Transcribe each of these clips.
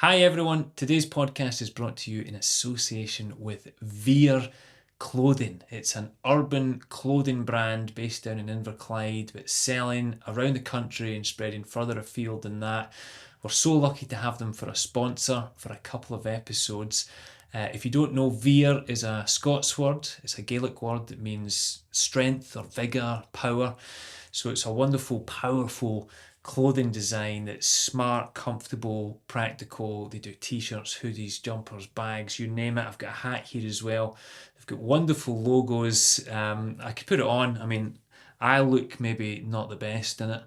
Hi everyone, today's podcast is brought to you in association with Veer Clothing. It's an urban clothing brand based down in Inverclyde, but selling around the country and spreading further afield than that. We're so lucky to have them for a sponsor for a couple of episodes. If you don't know, Veer is a Scots word. It's a Gaelic word that means strength or vigour, power. So it's a wonderful, powerful clothing design that's smart, comfortable, practical. They do t-shirts, hoodies, jumpers, bags, you name it. I've got a hat here as well. They've got wonderful logos. I could put it on. I mean, I look maybe not the best in it,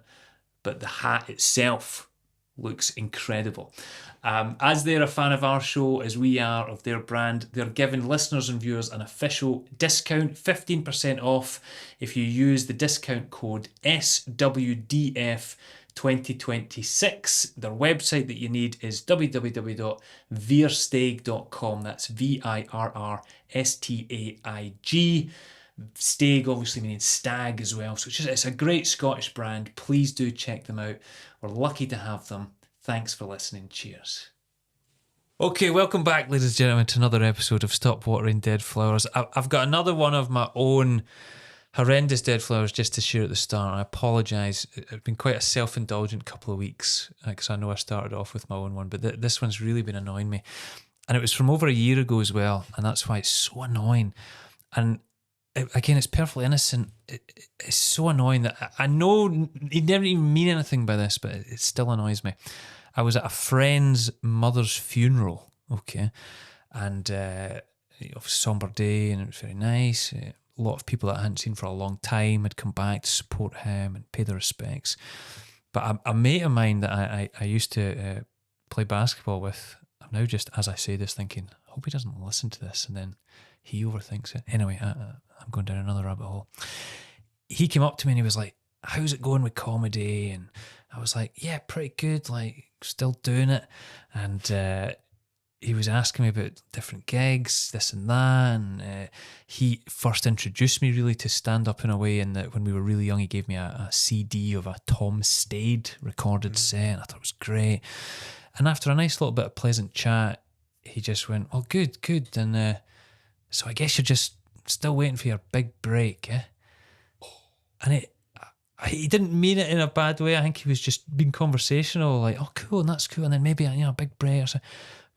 but the hat itself looks incredible. As they're a fan of our show, as we are of their brand, they're giving listeners and viewers an official discount, 15% off if you use the discount code SWDF 2026. Their website that you need is www.veerstaig.com. That's VIRRSTAIG. Staig obviously meaning stag as well. So it's a great Scottish brand. Please do check them out. We're lucky to have them. Thanks for listening. Cheers. Okay, welcome back, ladies and gentlemen, to another episode of Stop Watering Dead Flowers. I've got another one of my own horrendous dead flowers just to share at the start. I apologise. It's been quite a self-indulgent couple of weeks because I know I started off with my own one, but this one's really been annoying me. And it was from over a year ago as well, and that's why it's so annoying. And again, it's perfectly innocent. It's so annoying that I know he never even mean anything by this, but it still annoys me. I was at a friend's mother's funeral, okay, and it was a sombre day, and it was very nice. A lot of people that I hadn't seen for a long time had come back to support him and pay their respects. But a mate of mine that I used to play basketball with, I'm now just, as I say this, thinking, I hope he doesn't listen to this, and then he overthinks it. Anyway, I'm going down another rabbit hole. He came up to me and he was like, how's it going with comedy? And I was like, yeah, pretty good, like still doing it. And he was asking me about different gigs, this and that. And he first introduced me really to stand-up in a way, in that when we were really young, he gave me a CD of a Tom Stade recorded set. I thought it was great. And after a nice little bit of pleasant chat, he just went, oh, good. And so I guess you're just still waiting for your big break, eh? And he didn't mean it in a bad way. I think he was just being conversational, like, oh, cool, and that's cool, and then maybe, a big break or something.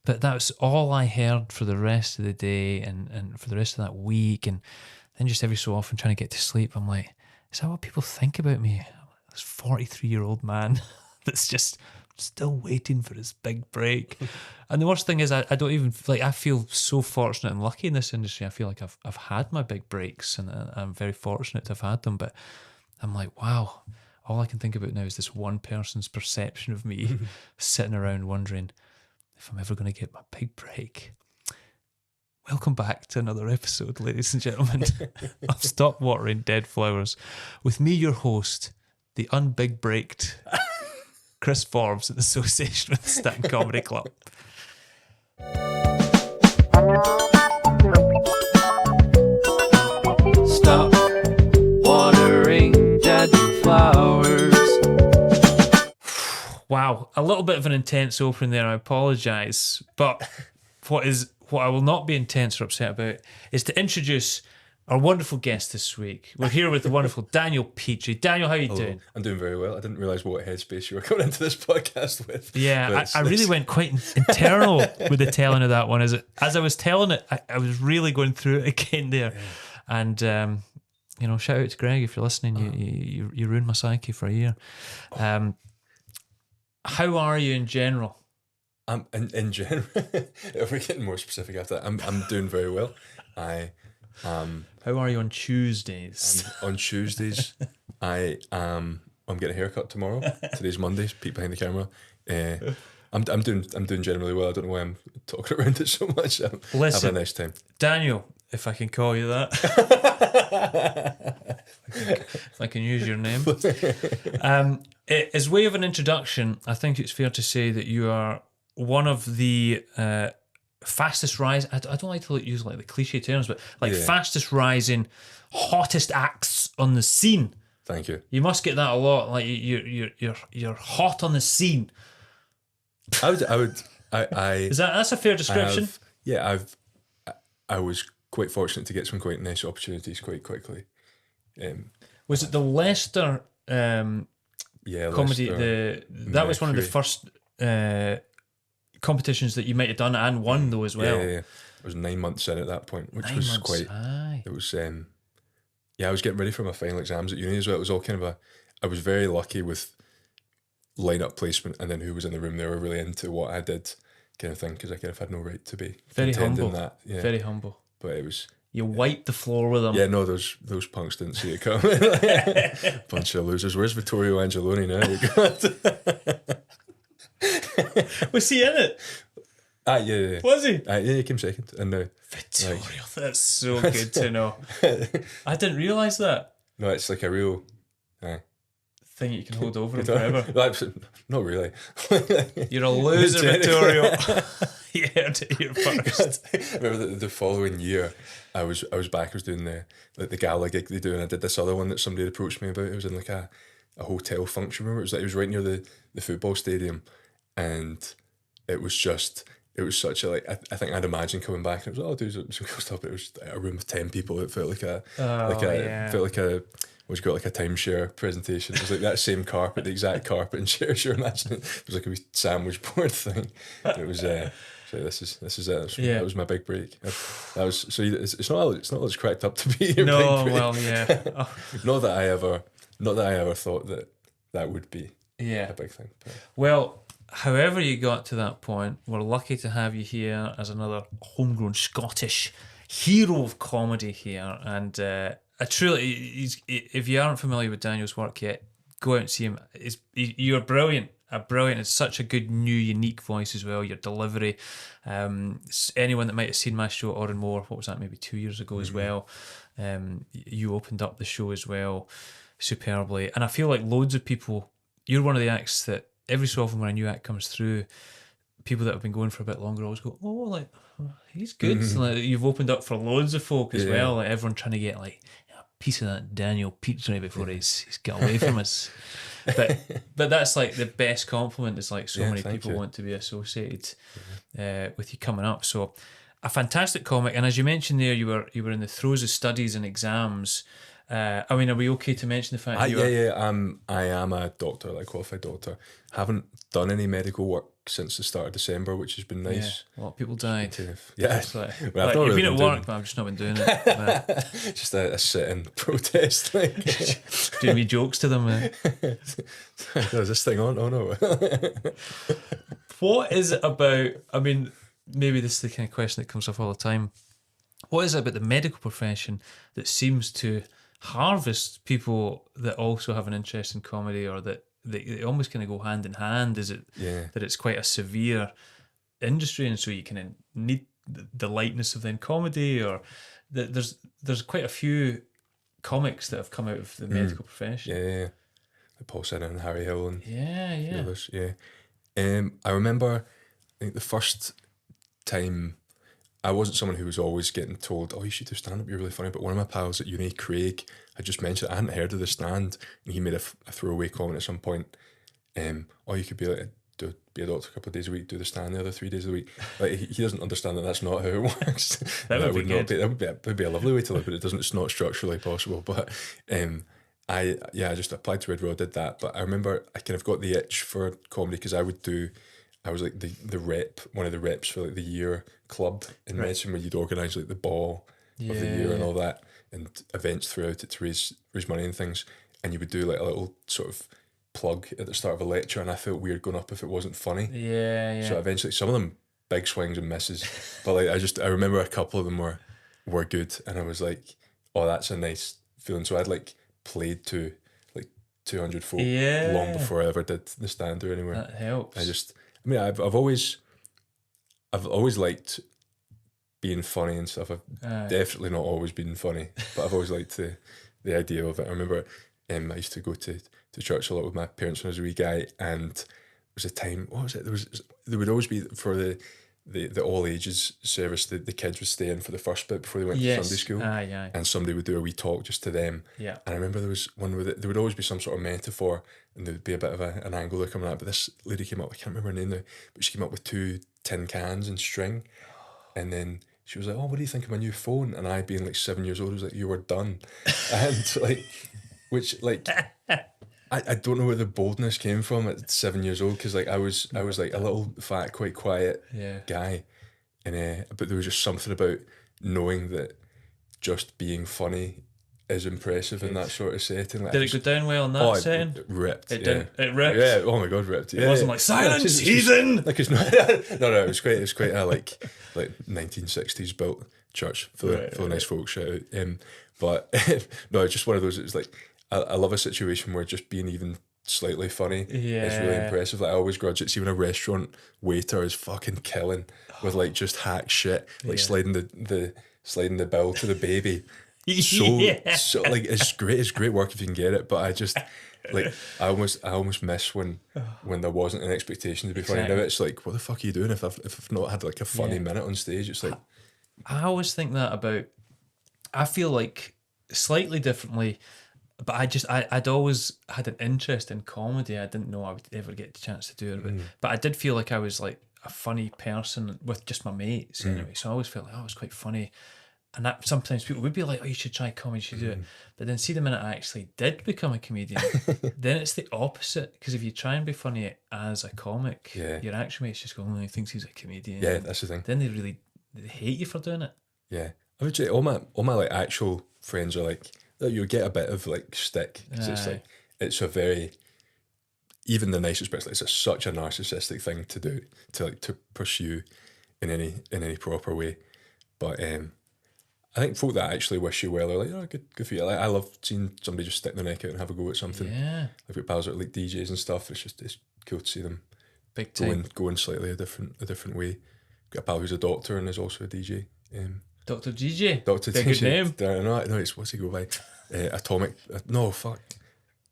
But that was all I heard for the rest of the day and for the rest of that week. And then just every so often trying to get to sleep, I'm like, is that what people think about me? This 43-year-old man that's just still waiting for his big break. And the worst thing is I don't even, like, I feel so fortunate and lucky in this industry. I feel like I've had my big breaks, and I'm very fortunate to have had them. But I'm like, wow, all I can think about now is this one person's perception of me sitting around wondering if I'm ever going to get my big break. Welcome back to another episode, ladies and gentlemen, of Stop Watering Dead Flowers, with me, your host, the unbig breaked Chris Forbes, in association with the Stanton Comedy Club. Stop watering dead flowers. Wow, a little bit of an intense opening there. I apologise, but what I will not be intense or upset about is to introduce our wonderful guest this week. We're here with the wonderful Daniel Petrie. Daniel, how are you doing? I'm doing very well. I didn't realise what headspace you were coming into this podcast with. Yeah, I really went quite internal with the telling of that one. As I was telling it, I was really going through it again there. Yeah. And, shout out to Greg if you're listening. You ruined my psyche for a year. How are you in general? I'm in general. If we're getting more specific after that, I'm doing very well. How are you on Tuesdays? On Tuesdays, I'm getting a haircut tomorrow. Today's Monday. Pete behind the camera. I'm doing generally well. I don't know why I'm talking around it so much. Listen, having a nice time. Daniel, if I can call you that, if I can use your name. As way of an introduction, I think it's fair to say that you are one of the fastest rise. I don't like to use like the cliche terms, but fastest rising, hottest acts on the scene. Thank you. You must get that a lot. Like you're hot on the scene. I That's a fair description? I was quite fortunate to get some quite nice opportunities quite quickly. Was it the Leicester comedy? Leicester, That was one of the Mercury. first competitions that you might have done and won though as well. Yeah. I was 9 months in at that point, which 9 was months, quite. aye. It was. I was getting ready for my final exams at uni as well. It was all kind of I was very lucky with line-up placement and then who was in the room. They were really into what I did, kind of thing, because I kind of had no right to be Very contending humble. that. Yeah. Very humble. But it was. You wiped the floor with them. Yeah, no, those punks didn't see it coming. Bunch of losers. Where's Vittorio Angeloni now? Was he in it? Yeah. Was he? Yeah, he came second. And now, Vittorio, that's so good to know. I didn't realise that. No, it's like a real thing you can hold over him forever. Not really. You're a loser, Vittorio. You heard it here first. I remember the following year, I was back. I was doing the gala gig they do, and I did this other one that somebody had approached me about. It was in like a hotel function room. It was right near the football stadium, and it was such a I think I'd imagine coming back and it was do some cool stuff. But it was a room of 10 people. It felt like a timeshare presentation. It was like that same carpet, the exact carpet and chairs you're imagining. It was like a wee sandwich board thing. It was. So this is it. That was my big break. That was so. It's not all it's cracked up to be. Your No, big break. well, yeah. Oh. Not that I ever thought that would be a big thing. But. Well, however you got to that point, we're lucky to have you here as another homegrown Scottish hero of comedy here. And I truly, if you aren't familiar with Daniel's work yet, go out and see him. You're brilliant. It's such a good, new, unique voice as well. Your delivery. Anyone that might have seen my show at Oran Moore, what was that, maybe 2 years ago as well, you opened up the show as well superbly. And I feel like loads of people, you're one of the acts that every so often when a new act comes through, people that have been going for a bit longer always go, he's good. So, like, you've opened up for loads of folk as well. Like everyone trying to get like a piece of that Daniel Petrie before he's got away from us. But that's like the best compliment. Is like so many people want to be associated with you coming up. So a fantastic comic. And as you mentioned there, you were in the throes of studies and exams. I mean, are we okay to mention the fact that I am a doctor, like qualified doctor. Haven't done any medical work since the start of December, which has been nice. Yeah, a lot of people died. Yeah. It's like, Well, you've been at work, but I've just not been doing it. Just a sit-in protest. Doing me jokes to them. Is this thing on? Oh no. What is it about, I mean, maybe this is the kind of question that comes up all the time. What is it about the medical profession that seems to harvest people that also have an interest in comedy, or that they almost kind of go hand in hand? Is it that it's quite a severe industry and so you kind of need the lightness of then comedy, or that there's quite a few comics that have come out of the medical profession? Yeah. Like Paul Sinner and Harry Hill and others. Yeah. I remember, I think the first time, I wasn't someone who was always getting told, you should do stand-up, you're really funny. But one of my pals at uni, Craig, had just mentioned, I hadn't heard of the stand, and he made a throwaway comment at some point, you could be be a doctor a couple of days a week, do the stand the other 3 days a week. Like, he doesn't understand that that's not how it works. That would be good. That would be a lovely way to live, but it's not structurally possible. But I just applied to Red Raw, did that. But I remember I kind of got the itch for comedy because I was like the rep, one of the reps for like the year club in medicine, where you'd organise like the ball of the year and all that, and events throughout it to raise money and things. And you would do like a little sort of plug at the start of a lecture, and I felt weird going up if it wasn't funny. Yeah. So eventually, some of them big swings and misses, but like I remember a couple of them were good, and I was like, that's a nice feeling. So I'd like played to like 200 folk long before I ever did the stand or anywhere. That helps. I've always liked being funny and stuff. I've definitely not always been funny, but I've always liked the idea of it. I remember I used to go to church a lot with my parents when I was a wee guy, and there was a time, what was it? There would always be, for the all ages service, the kids would stay in for the first bit before they went to Sunday school. And somebody would do a wee talk just to them. Yeah. And I remember there was one where there would always be some sort of metaphor, and there would be a bit of an angle they're coming at. But this lady came up, I can't remember her name now, but she came up with two tin cans and string, and then she was like, "Oh, what do you think of my new phone?" And I, being like 7 years old, was like, "You were done," and like, which like. I don't know where the boldness came from at 7 years old, because like I was like a little fat, quite quiet guy, and but there was just something about knowing that just being funny is impressive in that sort of setting. Like, Did it go down well in that setting? It ripped. It yeah. did. It ripped. Yeah. Oh my god, ripped. It wasn't like silence, heathen. Like it's not. No, it was great. It was quite a like 1960s built church full of nice folks. Shout out. But no, it's just one of those. It's like I love a situation where just being even slightly funny is really impressive. Like I always grudge it. See when a restaurant waiter is fucking killing with like just hack shit, like sliding the bill to the baby. So like it's great work if you can get it. But I just like I almost miss when there wasn't an expectation to be funny. Now it's like, what the fuck are you doing if I've not had like a funny minute on stage? It's like I always think that about. I feel like slightly differently. But I'd always had an interest in comedy. I didn't know I would ever get the chance to do it. But I did feel like I was like a funny person with just my mates anyway. So I always felt like, oh, I was quite funny. And that sometimes people would be like, oh, you should try comedy, you should do it. But then see the minute I actually did become a comedian, then it's the opposite. Because if you try and be funny as a comic, your actual mates just go, oh, he thinks he's a comedian. Yeah, that's the thing. Then they hate you for doing it. Yeah. I would say all my like actual friends are like, you'll get a bit of like stick, because it's like it's a very, even the nicest person, it's such a narcissistic thing to do, to pursue in any proper way. But I think folk that actually wish you well are like, oh, good for you. Like, I love seeing somebody just stick their neck out and have a go at something. Yeah, I've got pals that are like DJs and stuff. It's cool to see them big time going slightly a different way. Got a pal who's a doctor and is also a DJ. Dr. DJ. Dr. Big DJ. Good name. No, it's what's he go by?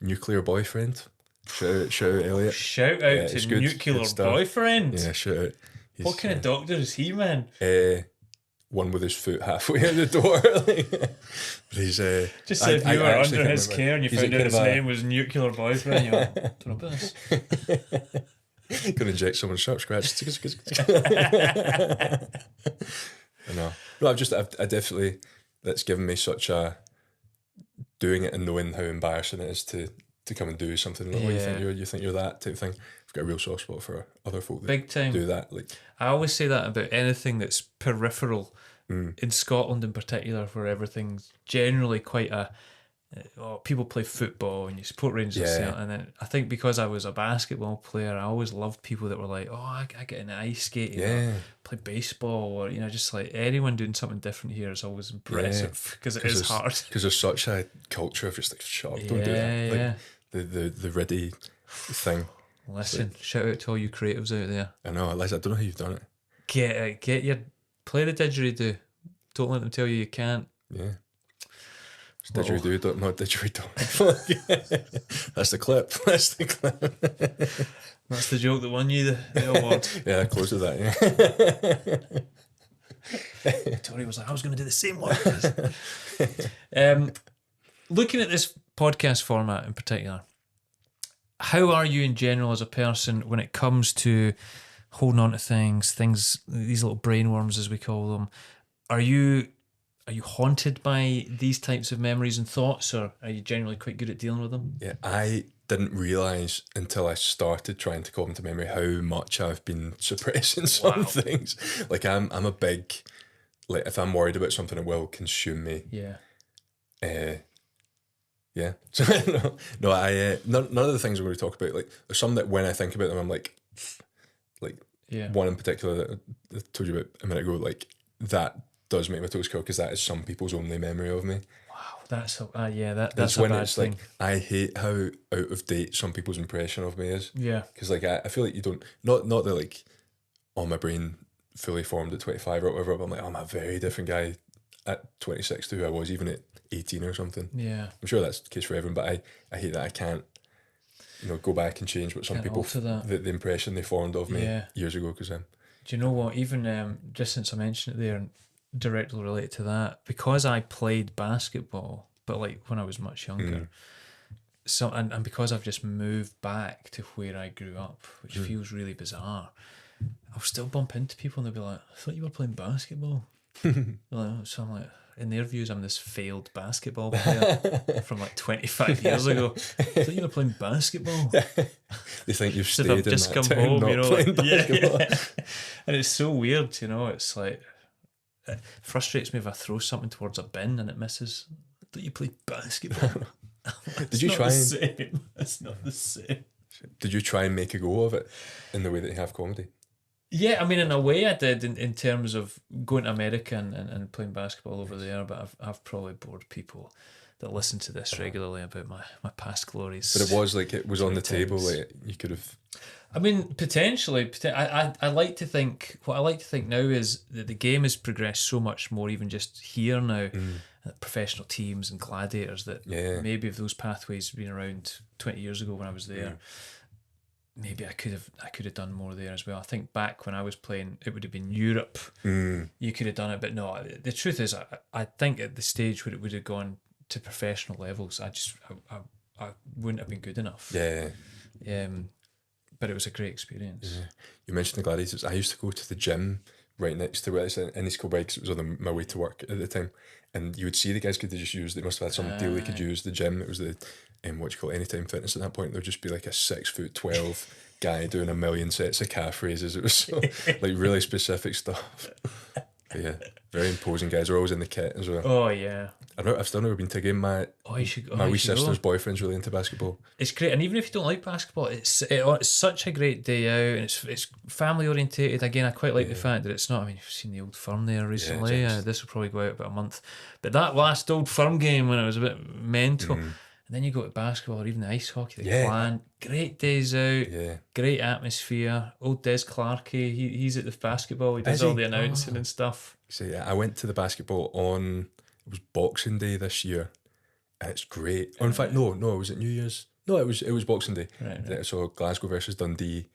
Nuclear Boyfriend. Shout out, Elliot. Shout out to Nuclear Boyfriend. Yeah, shout out. What kind of doctor is he, man? One with his foot halfway out the door. But he's just said you were under his care and you found out his name was Nuclear Boyfriend. You're like, don't know about this. Gonna inject someone's sharp scratch. No, I definitely, that's given me such a, doing it and knowing how embarrassing it is to come and do something. Like, you think you're that type of thing. I've got a real soft spot for other folk that big time do that. Like, I always say that about anything that's peripheral, in Scotland in particular, where everything's generally quite a, people play football and you support Rangers, and then I think because I was a basketball player, I always loved people that were like, oh, I get into ice skating, or play baseball, or just like anyone doing something different here is always impressive, because it is hard. Because there's such a culture of just like, shut up, don't do that. Like, the ready thing. Listen, shout out to all you creatives out there. I know, Eliza, I don't know how you've done it. Get your, play the didgeridoo. Don't let them tell you can't. Yeah. Didgeridoo, not didgeridoo. That's the clip. That's the joke that won you the award. Yeah, close to that, yeah. Tori was like, I was going to do the same one. Looking at this podcast format in particular, how are you in general as a person when it comes to holding on to things, these little brainworms as we call them? Are you haunted by these types of memories and thoughts, or are you generally quite good at dealing with them? Yeah, I didn't realise until I started trying to call them to memory how much I've been suppressing some things. Like I'm a big, like if I'm worried about something, it will consume me. Yeah. Yeah. So none of the things I'm going to talk about, like there's some that when I think about them, I'm like one in particular that I told you about a minute ago, like that does make my toes curl, because that is some people's only memory of me. Wow, that's that's when a bad it's thing. Like I hate how out of date some people's impression of me is. Yeah, because like I feel like you don't, not that like, oh, my brain fully formed at 25 or whatever, but I'm like, I'm a very different guy at 26 to who I was even at 18 or something. Yeah, I'm sure that's the case for everyone, but I hate that I can't go back and change what some people the impression they formed of me years ago. Because do you know what, even just since I mentioned it there and directly related to that, because I played basketball but like when I was much younger, so and because I've just moved back to where I grew up, which feels really bizarre, I'll still bump into people and they'll be like, I thought you were playing basketball. Like, so I'm like, in their views, I'm this failed basketball player from like 25 years ago. I thought you were playing basketball. They think you've So stayed I've in just that come town home, not you know, playing like, basketball. And it's so weird, you know. It's like, it frustrates me if I throw something towards a bin and it misses. I thought you played basketball. Did you try and same. It's not the same. did you try and make a go of it in the way that you have comedy? Yeah, I mean, in a way, I did in terms of going to America and playing basketball over there. But I've probably bored people that listen to this regularly about my past glories. But it was like it was on the table. times. Like you could have. I mean, potentially. I like to think. What I like to think now is that the game has progressed so much more, even just here now. Professional teams and gladiators. That maybe if those pathways had been around 20 years ago when I was there. Maybe I could have done more there as well. I think back when I was playing, it would have been Europe. You could have done it, but no. The truth is, I think at the stage where it would have gone to professional levels, I wouldn't have been good enough. Yeah. But it was a great experience. Yeah. You mentioned the gladiators. I used to go to the gym right next to where it's in East Kilbride because it was on my way to work at the time, and you would see the guys could just use. They must have had some deal they could use the gym. It was the what you call Anytime Fitness at that point. There'd just be like a 6'12" guy doing a million sets of calf raises. It was so, like really specific stuff. But yeah, very imposing guys. Are always in the kit as well. Oh yeah. I've still never been to a game. My wee sister's boyfriend's really into basketball. It's great, and even if you don't like basketball, it's such a great day out, and it's family orientated. Again, I quite like the fact that it's not. I mean, you've seen the Old Firm there recently. This will probably go out about a month, but that last Old Firm game when it was a bit mental. And then you go to basketball or even the ice hockey, the Clan. Great days out, great atmosphere. Old Des Clarkey, he's at the basketball. He does all the announcing and stuff. So yeah, I went to the basketball on, it was Boxing Day this year, and it's great. In fact, no, was it New Year's? No, it was Boxing Day. Right. So Glasgow versus Dundee,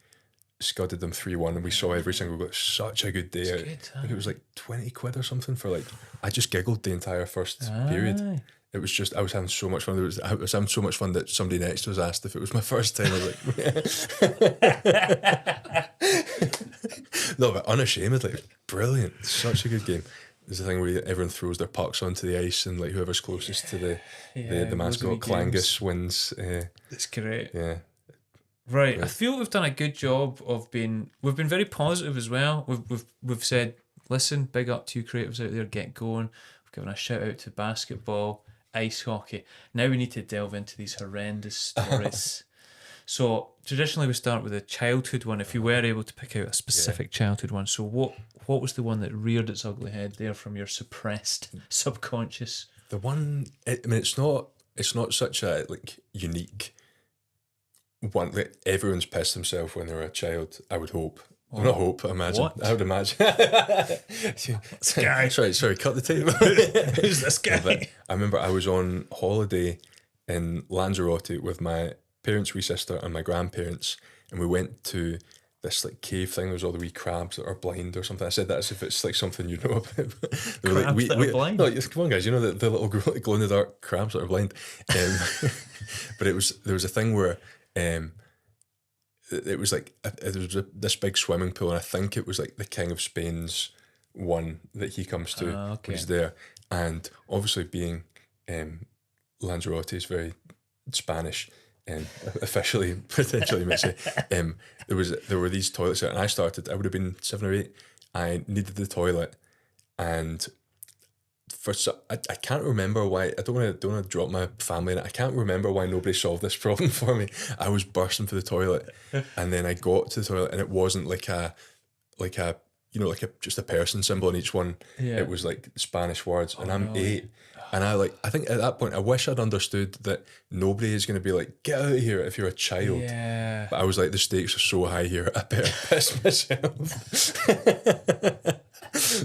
scudded them 3-1, and we saw every single goal. Such a good day out. Good, I think it was like 20 quid or something for like. I just giggled the entire first period. It was just, I was having so much fun. I was having so much fun that somebody next to us asked if it was my first time. I was like, no, but unashamedly, brilliant. Such a good game. There's the thing where everyone throws their pucks onto the ice, and like whoever's closest to the mascot Clangus wins. It's great. Yeah. Right. Yeah. I feel we've done a good job of we've been very positive as well. We've said, listen, big up to you creatives out there, get going. We've given a shout out to basketball, ice hockey. Now we need to delve into these horrendous stories. So traditionally we start with a childhood one, if you were able to pick out a specific childhood one. So what was the one that reared its ugly head there from your suppressed subconscious? The one, I mean, it's not such a like unique one. Like, everyone's pissed themselves when they're a child, I would hope. Well, not hope, imagine. What? I would imagine. This guy. Sorry, cut the tape. Who's this guy? But I remember I was on holiday in Lanzarote with my parents' wee sister and my grandparents, and we went to this like cave thing. There's all the wee crabs that are blind or something. I said that as if it's like something you know about. They were Crabs that are blind? No, come on guys, you know the little glow in the dark crabs that are blind. But there was a thing where it was like there was this big swimming pool, and I think it was like the King of Spain's one that he comes to was there, and obviously being Lanzarote is very Spanish, officially potentially might say. There were these toilets there, and I would have been 7 or 8. I needed the toilet, and I can't remember why. I don't want to drop my family in it. I can't remember why nobody solved this problem for me. I was bursting for the toilet, and then I got to the toilet, and it wasn't like a just a person symbol on each one. Yeah. It was like Spanish words, and I'm 8, and I think at that point I wish I'd understood that nobody is going to be like, get out of here if you're a child. Yeah. But I was like, the stakes are so high here, I better piss myself.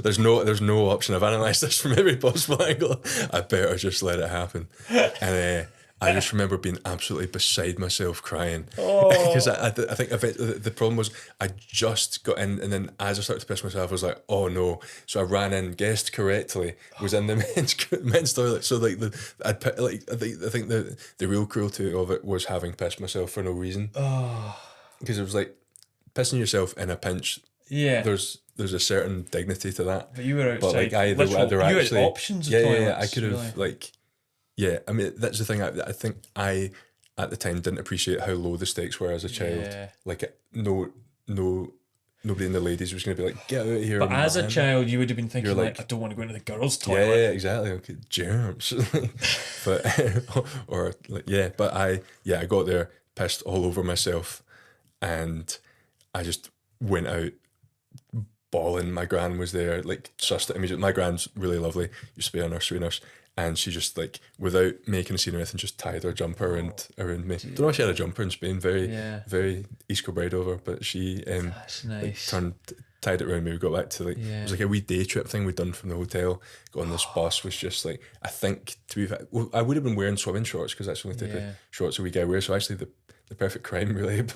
There's no option. I've analysed this from every possible angle. I better just let it happen. And I just remember being absolutely beside myself crying. Because I think the problem was I just got in, and then as I started to piss myself, I was like, oh no. So I ran in, guessed correctly, was in the men's toilet. So like I think the real cruelty of it was having pissed myself for no reason. Because it was like pissing yourself in a pinch there's a certain dignity to that. But you were outside. But like you had options of toilets. I could have really. like, yeah. I mean, that's the thing. I think I at the time didn't appreciate how low the stakes were as a child. Yeah. Like nobody in the ladies was going to be like, get out of here. But as a child, you would have been thinking, You're like, I don't want to go into the girls' toilet. Yeah, exactly. Okay, germs. But or like, yeah, but I got there, pissed all over myself, and I just went out bawling. My gran was there, like, sussed it immediately. My gran's really lovely, used to be a nursery nurse, and she just, like, without making a scene or anything, just tied her jumper around me. Don't know if she had a jumper in Spain, very East Kilbride over, but she That's nice. like, tied it around me. We got back to, like, it was like a wee day trip thing we'd done from the hotel. Got on this bus, was just like, I think, to be fair, well, I would have been wearing swimming shorts because that's the only type of shorts a wee guy wears, so actually the perfect crime, really.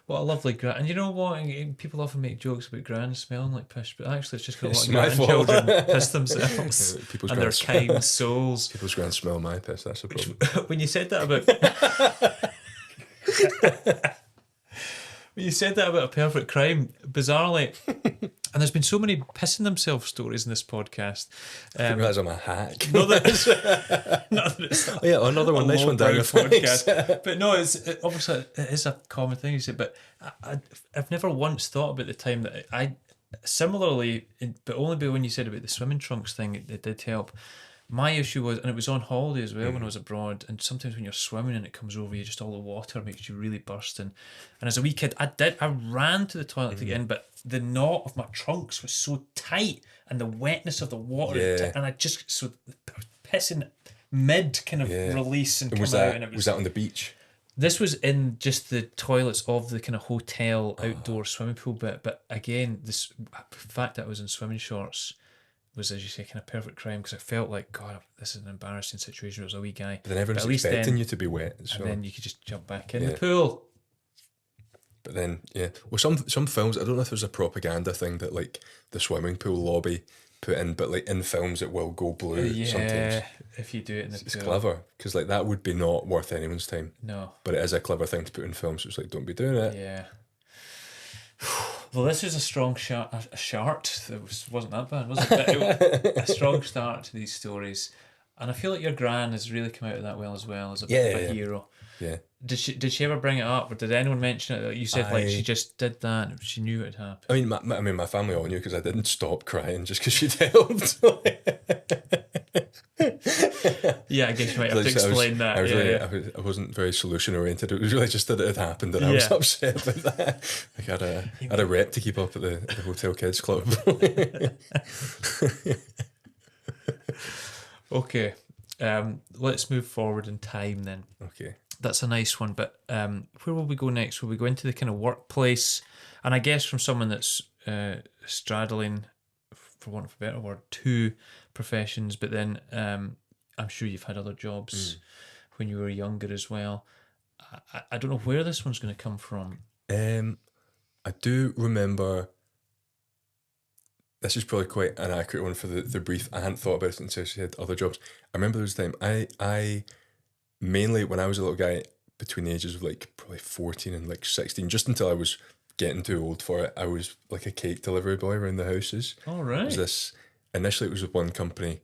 What a lovely gran. And you know what? People often make jokes about grans smelling like piss, but actually it's just because a lot of grandchildren piss themselves. People's and they're kind souls. People's grans smell my piss, that's the problem. When you said that about... When you said that about a perfect crime, bizarrely, and there's been so many pissing themselves stories in this podcast. I didn't realise I'm a hack. Not that it's Oh yeah, another one. Nice one, Daniel. Podcast. But no, obviously it is a common thing you say. But I've never once thought about the time that I similarly, but only when you said about the swimming trunks thing, it did help. My issue was, and it was on holiday as well when I was abroad, and sometimes when you're swimming and it comes over you, just all the water makes you really bursting. And as a wee kid, I ran to the toilet to get in, but the knot of my trunks was so tight and the wetness of the water, and I just, so pissing mid kind of release and come out. And it was that on the beach? This was in just the toilets of the kind of hotel outdoor swimming pool bit, but again, the fact that I was in swimming shorts was, as you say, kind of perfect crime, because I felt like, God, this is an embarrassing situation. It was a wee guy. But then everyone's expecting you to be wet. So. And then you could just jump back in the pool. But then, well, some films, I don't know if there's a propaganda thing that, like, the swimming pool lobby put in, but, like, in films it will go blue sometimes. If you do it in the pool. It's clever, because, like, that would be not worth anyone's time. No. But it is a clever thing to put in films, so it's like, don't be doing it. Yeah. Well, this is a strong start. It wasn't that bad, was it? A strong start to these stories, and I feel like your gran has really come out of that well as a bit of a hero. Yeah. Did she ever bring it up, or did anyone mention it? You said like she just did that. And she knew it had happened. I mean, my family all knew because I didn't stop crying just because she'd helped. Yeah, I guess you might have to explain that. I wasn't very solution oriented. It was really just that it had happened, and I was upset about that. Like I had a rep to keep up at the Hotel Kids Club. Okay, let's move forward in time then. Okay, that's a nice one. But where will we go next? Will we go into the kind of workplace? And I guess from someone that's straddling, for want of a better word, two professions, but then I'm sure you've had other jobs when you were younger as well. I don't know where this one's going to come from. I do remember, this is probably quite an accurate one for the brief. I hadn't thought about it until she had other jobs. I remember there was a time, I mainly when I was a little guy, between the ages of like probably 14 and like 16, just until I was getting too old for it, I was like a cake delivery boy around the houses. All right. Initially it was with one company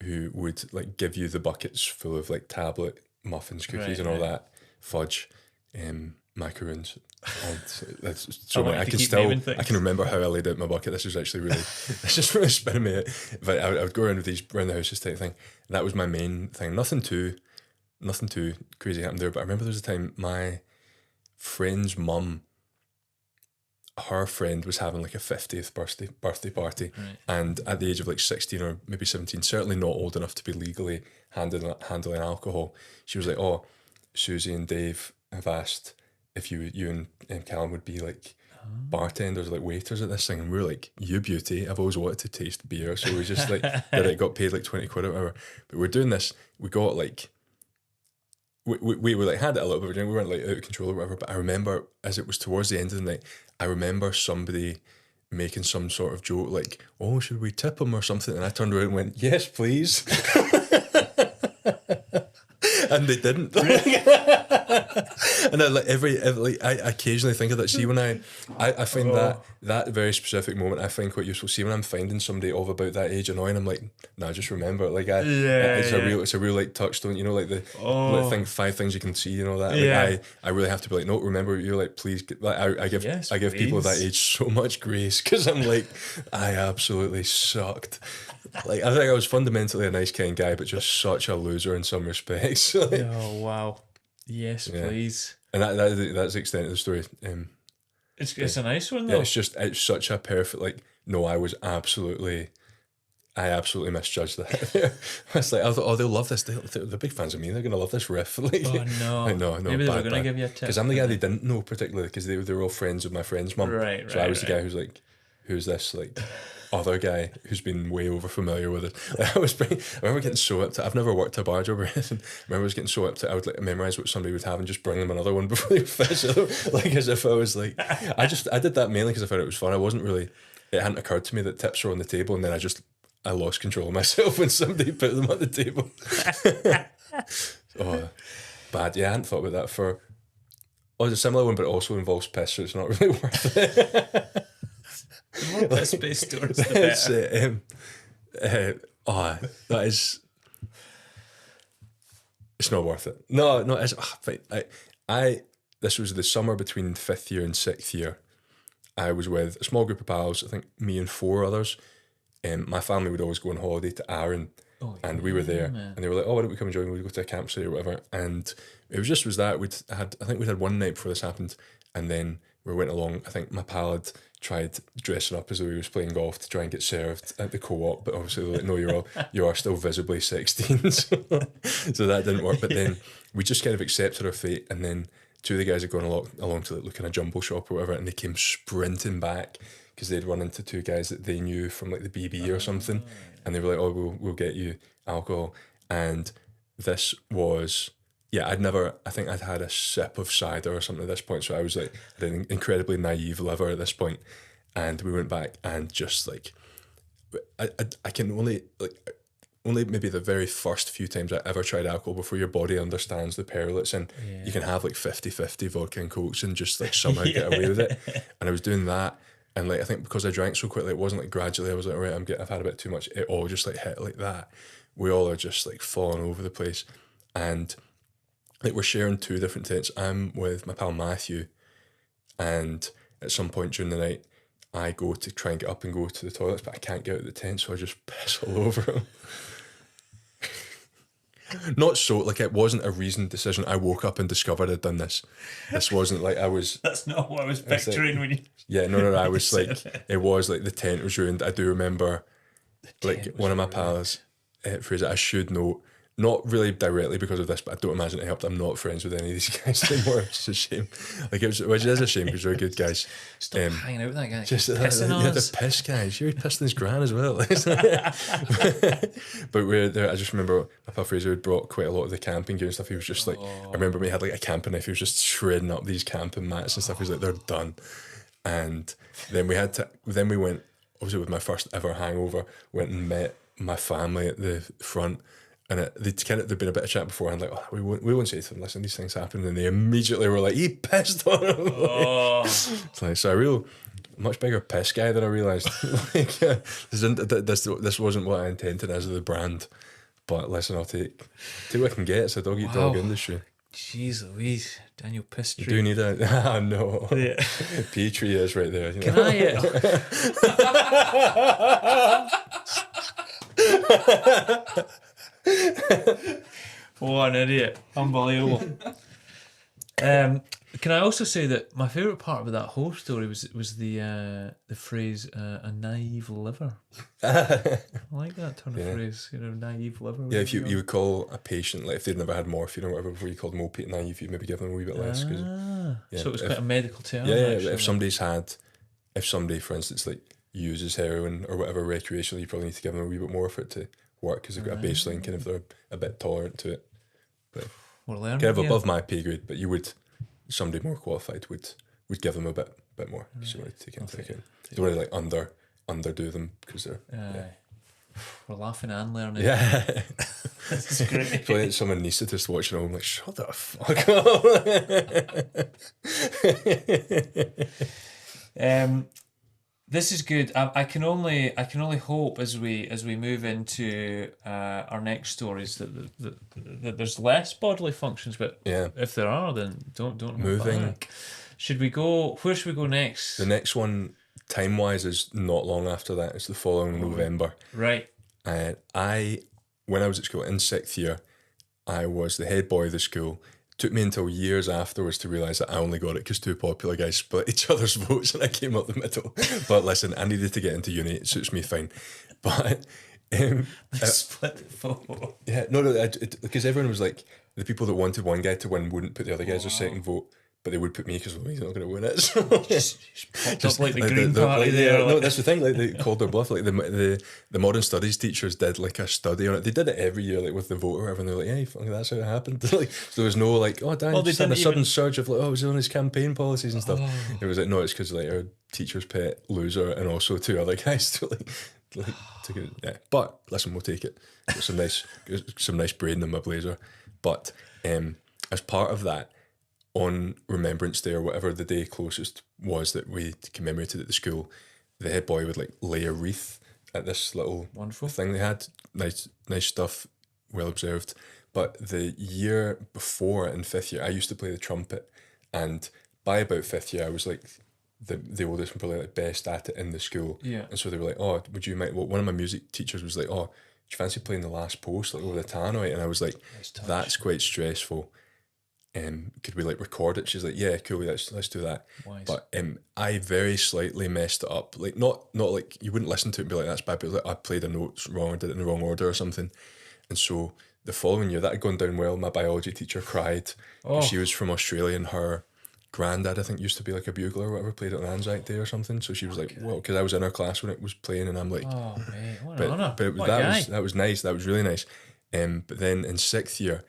who would like give you the buckets full of like tablet muffins, cookies and all that, fudge, macaroons. And so I can remember how I laid out my bucket. This is actually really, this is really spinning me out. But I would go around with these around the houses type thing. And that was my main thing. Nothing too crazy happened there. But I remember there was a time my friend's mum, her friend was having like a 50th birthday party, and at the age of like 16 or maybe 17, certainly not old enough to be legally handling alcohol, she was like, "Oh, Susie and Dave have asked if you and Callum would be like bartenders, like waiters at this thing," and we were like, "You beauty, I've always wanted to taste beer," so we just like did it, got paid like 20 quid or whatever. But we're doing this, we got like we were like had it a little bit, we weren't like out of control or whatever. But I remember as it was towards the end of the night, I remember somebody making some sort of joke like, "Oh, should we tip him or something?" And I turned around and went, "Yes, please." And they didn't. And I occasionally think of that. See, when I find that very specific moment, I think what you're supposed to see when I'm finding somebody of about that age annoying, I'm like, nah, just remember, like it's a real like touchstone, you know, like the like think 5 things you can see, you know that. Like I really have to be like, no, remember, you're like, please, like I give people of that age so much grace because I'm like, I absolutely sucked. Like I think I was fundamentally a nice kind guy, but just such a loser in some respects. Like, Oh wow. Yes, please. and that's the extent of the story. It's a nice one Yeah, though. it's such a perfect, like, no, I absolutely misjudged that. It's like, I thought, oh, they'll love this. They're big fans of me. They're gonna love this riff. Like, Oh no. I know. Maybe they were gonna give you a tip. because I'm the guy they didn't know particularly because they were all friends of my friend's mum. Right. So I was the guy who's like, who's this like other guy who's been way over familiar with it. Like, I remember getting so up to. I've never worked a bar job or anything. I remember I was getting so up to. I would like memorize what somebody would have and just bring them another one before they finish it. Like as if I was like, I did that mainly because I found it was fun. I wasn't really. It hadn't occurred to me that tips were on the table, and then I lost control of myself when somebody put them on the table. Oh, bad. Yeah, I hadn't thought about that for. Oh, it's a similar one, but it also involves piss, so it's not really worth it. The more piss-based stories, the better. That is. It's not worth it. No, it's. This was the summer between 5th year and 6th year. I was with a small group of pals, I think me and 4 others. My family would always go on holiday to Arran, and we were there, and they were like, "Oh, why don't we come and join? We'd go to a campsite or whatever." And it was that I think we'd had one night before this happened, and then we went along. I think my pal had tried dressing up as though he was playing golf to try and get served at the co-op, but obviously they're like, "No, you are still visibly 16," so that didn't work. But then we just kind of accepted our fate, and then 2 of the guys had gone along to look in a jumbo shop or whatever, and they came sprinting back because they'd run into 2 guys that they knew from like the BB or something, and they were like, "Oh, we'll get you alcohol." And this was, I think I'd had a sip of cider or something at this point, so I was like, I had an incredibly naive liver at this point, and we went back and just like, I can only maybe the very first few times I ever tried alcohol before your body understands the peril it's in. Yeah. You can have like 50-50 vodka and cokes and just like somehow get away with it. And I was doing that, and like I think because I drank so quickly, it wasn't like gradually I was like, all right, I've had a bit too much. It all just like hit like that. We all are just like falling over the place, and like we're sharing 2 different tents. I'm with my pal Matthew, and at some point during the night, I go to try and get up and go to the toilets, but I can't get out of the tent, so I just piss all over him. Not so, like it wasn't a reasoned decision. I woke up and discovered I'd done this. This wasn't like I was... That's not what I was picturing when you... Yeah, no, I was like, it was like the tent was ruined. I do remember, like one of my pals, phrase it, I should note, not really directly because of this, but I don't imagine it helped. I'm not friends with any of these guys anymore. It's a shame. Like which is a shame because they're good guys. Stop hanging out with that guy. Just the piss guys. You're pissing his gran as well. But we're there. I just remember my pal Fraser had brought quite a lot of the camping gear and stuff. He was just like, I remember he had like a camping knife. He was just shredding up these camping mats and stuff. He was like, they're done. And then we went, obviously with my first ever hangover, went and met my family at the front. And there'd been a bit of chat beforehand, like, oh, we won't say to them, listen, these things happen. And they immediately were like, he pissed on him. It's like, so a real, much bigger piss guy than I realised. Like, this wasn't what I intended as the brand. But listen, I'll take what I can get. It's a dog-eat-dog industry. Jeez Louise, Daniel Petrie. You do need a... no. Yeah. Petrie is right there. You know? Can I... What an idiot. Unbelievable. Can I also say that my favourite part of that whole story was the phrase a naive liver. I like that turn of phrase, naive liver. Yeah, if you would call a patient, like if they'd never had morphine or whatever before you called them naive, you'd maybe give them a wee bit less. So it was quite a medical term. Yeah, if somebody, for instance, like uses heroin or whatever recreationally, you probably need to give them a wee bit more for it to work because they've got a baseline, kind of they're a bit tolerant to it. But we're learning, kind of above my pay grade, but somebody more qualified would give them a bit more because you want to take into account. You don't want to like underdo them because they're We're laughing and learning. Yeah. This is great. Probably like some anaesthetist watching it, I'm like, shut the fuck up. This is good. I can only hope as we move into our next stories that there's less bodily functions, but Yeah. if there are, then don't hold Moving. back. Should we go? Where should we go next? The next one, time wise, is not long after that. It's the following November. Right. When I was at school in 6th year, I was the head boy of the school. It took me until years afterwards to realise that I only got it because two popular guys split each other's votes and I came up the middle. But listen, I needed to get into uni. It suits me fine. But Split the vote. yeah, no, because everyone was like, the people that wanted one guy to win wouldn't put the other guys as second vote, but they would put me because he's not going to win it. So Just popped up like the Green Party there. No, Like, that's the thing. Like they called their bluff. Like the modern studies teachers did like a study on it. They did it every year, like with the vote or whatever. And they're like, "Yeah, fucking that's how it happened." Like, so there was no like, "Oh, Dan, Oh, they just had a didn't sudden even- surge of like, oh, it was on his campaign policies and stuff." Oh. It was like, no, it's because like our teacher's pet loser and also two other guys to like took it. Yeah, but listen, we'll take it. Got some nice braiding in my blazer. But as part of that, on Remembrance Day or whatever the day closest was that we commemorated at the school, the head boy would like lay a wreath at this little Wonderful. thing they had. Nice stuff, well observed. But the year before, in 5th year, I used to play the trumpet, and by about 5th year, I was like the oldest and probably like best at it in the school. Yeah. And so they were like, "Oh, would you mind?" Well, one of my music teachers was like, "Oh, do you fancy playing the last post like over the tannoy?" And I was like, "That's quite stressful. Could we like record it?" She's like, "Yeah, cool, let's do that." Wise. But I very slightly messed it up. Like not like you wouldn't listen to it and be like, "That's bad," but like I played a note wrong or did it in the wrong order or something. And so the following year that had gone down well. My biology teacher cried. Oh. She was from Australia and her granddad, I think, used to be like a bugler or whatever, played it on Anzac Day or something. So she was like, "Well," because I was in her class when it was playing, and I'm like, Oh, mate, what an but honour. but What a guy. that was nice. That was really nice. But then in 6th year,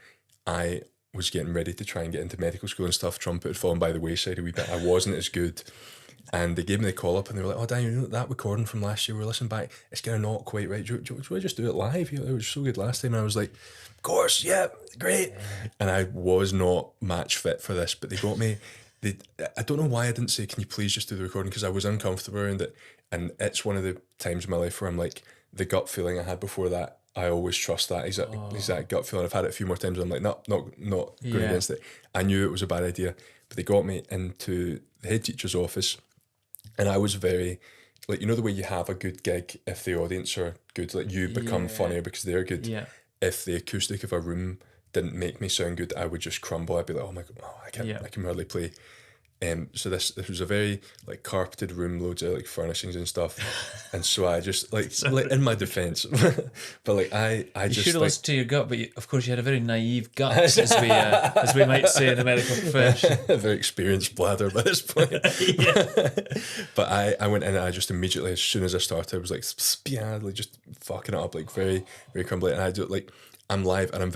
I was getting ready to try and get into medical school and stuff. Trumpet had fallen by the wayside a wee bit. I wasn't as good. And they gave me the call up and they were like, "Oh, Daniel, you know that recording from last year, we're listening back, it's kind of not quite right. Do you just do it live? It was so good last time." And I was like, "Of course, yeah, great." And I was not match fit for this, but they got me. I don't know why I didn't say, "Can you please just do the recording?" Because I was uncomfortable around it. And it's one of the times in my life where I'm like, the gut feeling I had before that, I always trust that. He's that gut feeling. I've had it a few more times. I'm like, not going against it. I knew it was a bad idea, but they got me into the head teacher's office, and I was very, like, you know the way you have a good gig if the audience are good, like you become funnier because they're good. Yeah. If the acoustic of a room didn't make me sound good, I would just crumble. I'd be like, "Oh my god, I can hardly play." So this was a very like carpeted room, loads of like furnishings and stuff, and so I just like in my defence, but like I You just should have like, listened to your gut, but of course you had a very naive gut, as we might say in the medical profession. a very experienced bladder by this point. But I went in and I just immediately, as soon as I started, I was like, like just fucking it up, like very, very crumbly. And I do like, I'm live and I'm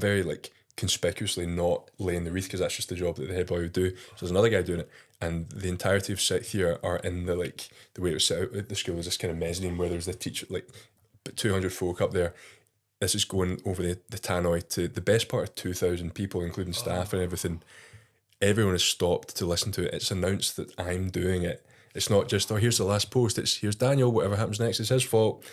very like conspicuously not laying the wreath because that's just the job that the head boy would do. So there's another guy doing it, and the entirety of 6th year are in the like the way it was set out at the school was this kind of mezzanine where there was the teacher, like 200 folk up there. This is going over the tannoy to the best part of 2,000 people, including staff and everything. Everyone has stopped to listen to it. It's announced that I'm doing it. It's not just, "Oh, here's the last post." It's, "Here's Daniel, whatever happens next is his fault."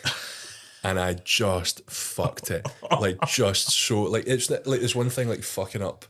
And I just fucked it. Like, just so, like, it's one thing, like, fucking up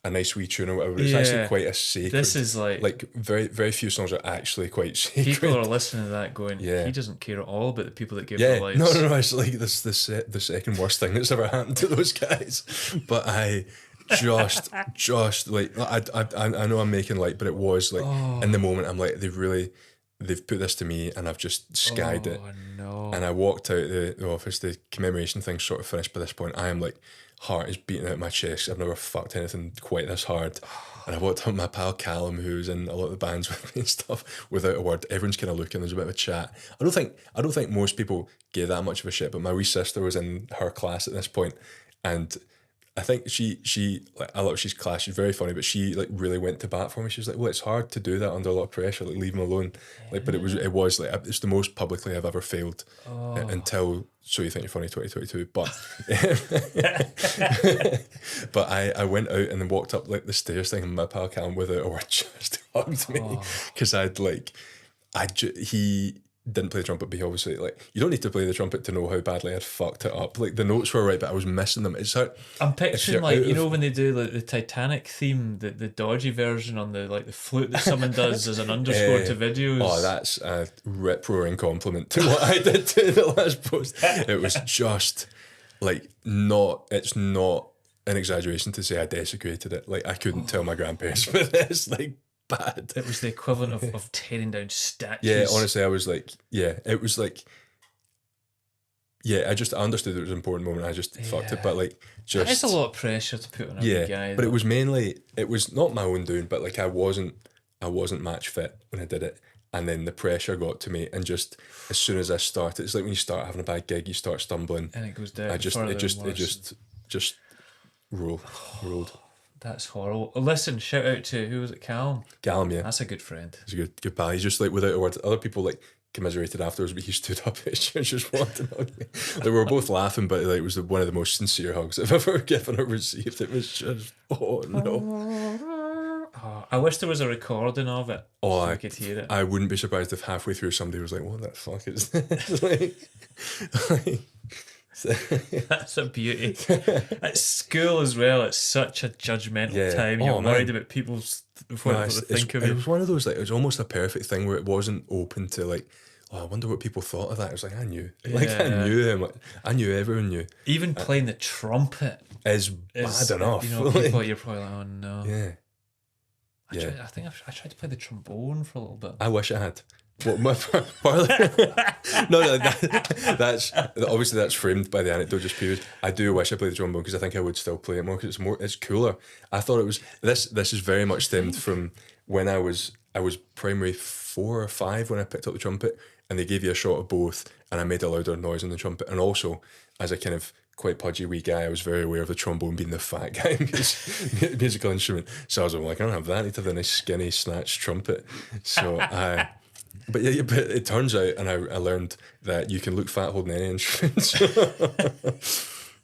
a nice wee tune or whatever, but it's actually quite a sacred. This is like very, very few songs are actually quite sacred. people are listening to that going, Yeah. he doesn't care at all about the people that give Yeah, their lives. no, it's like this the second worst thing that's ever happened to those guys. But I just like, I know I'm making light, but it was like in the moment I'm like, they've put this to me and I've just skied it. No. And I walked out the office, the commemoration thing sort of finished by this point. I am like, heart is beating out my chest. I've never fucked anything quite this hard. And I walked up with my pal Callum, who's in a lot of the bands with me and stuff, without a word. Everyone's kind of looking, there's a bit of a chat. I don't think most people gave that much of a shit, but my wee sister was in her class at this point, and I think she like, I love, she's class, she's very funny, but she like really went to bat for me. She was like, well, it's hard to do that under a lot of pressure, like leave him alone. Like, but it was like, it's the most publicly I've ever failed until So You Think You're Funny 2022. But but I went out and then walked up like the stairs thing, and my pal Callum without a word just hugged me because he didn't play the trumpet, but he obviously, like, you don't need to play the trumpet to know how badly I'd fucked it up. Like, the notes were right, but I was missing them. It's hard. I'm picturing, like, you know, when they do like the Titanic theme, the dodgy version on the like the flute that someone does as an underscore to videos. Oh, that's a rip-roaring compliment to what I did to the last post. It was just like it's not an exaggeration to say I desecrated it. Like, I couldn't tell my grandparents about this. Like, bad. It was the equivalent of tearing down statues. Yeah, honestly, I was like, it was like, I understood it was an important moment. I just fucked it, but like, just it's a lot of pressure to put on a guy. But it was not my own doing, but like, I wasn't match fit when I did it, and then the pressure got to me, and just as soon as I started, it's like when you start having a bad gig, you start stumbling, and it goes down. It just rolled. That's horrible. Listen, shout out to, who was it, Callum? Callum, yeah. That's a good friend. He's a good pal. He's just like, without a word, other people like commiserated afterwards, but he stood up and just wanted to hug me. They were both laughing, but like, it was one of the most sincere hugs I've ever given or received. It was just, oh no. Oh, I wish there was a recording of it. Oh, so I could hear it. I wouldn't be surprised if halfway through somebody was like, what the fuck is this? That's a beauty. At school as well, it's such a judgmental time. You're worried about people's what they think of you. It was one of those, like, it was almost a perfect thing where it wasn't open to like, I wonder what people thought of that. It was like, I knew. Like, I knew them. Like, I knew everyone knew. Even playing the trumpet is bad enough. You know, people, you're probably like, oh no. Yeah. I think I tried to play the trombone for a little bit. I wish I had. What, my parlor? No, that's obviously that's framed by the anecdote. Just period. I do wish I played the trombone because I think I would still play it more because it's cooler. I thought it was this is very much stemmed from when I was primary 4 or 5 when I picked up the trumpet, and they gave you a shot of both, and I made a louder noise on the trumpet, and also as a kind of quite pudgy wee guy, I was very aware of the trombone being the fat guy musical instrument. So I was like, I don't have that. I need to have a nice skinny snatched trumpet. So But it turns out, and I learned that you can look fat holding any instrument.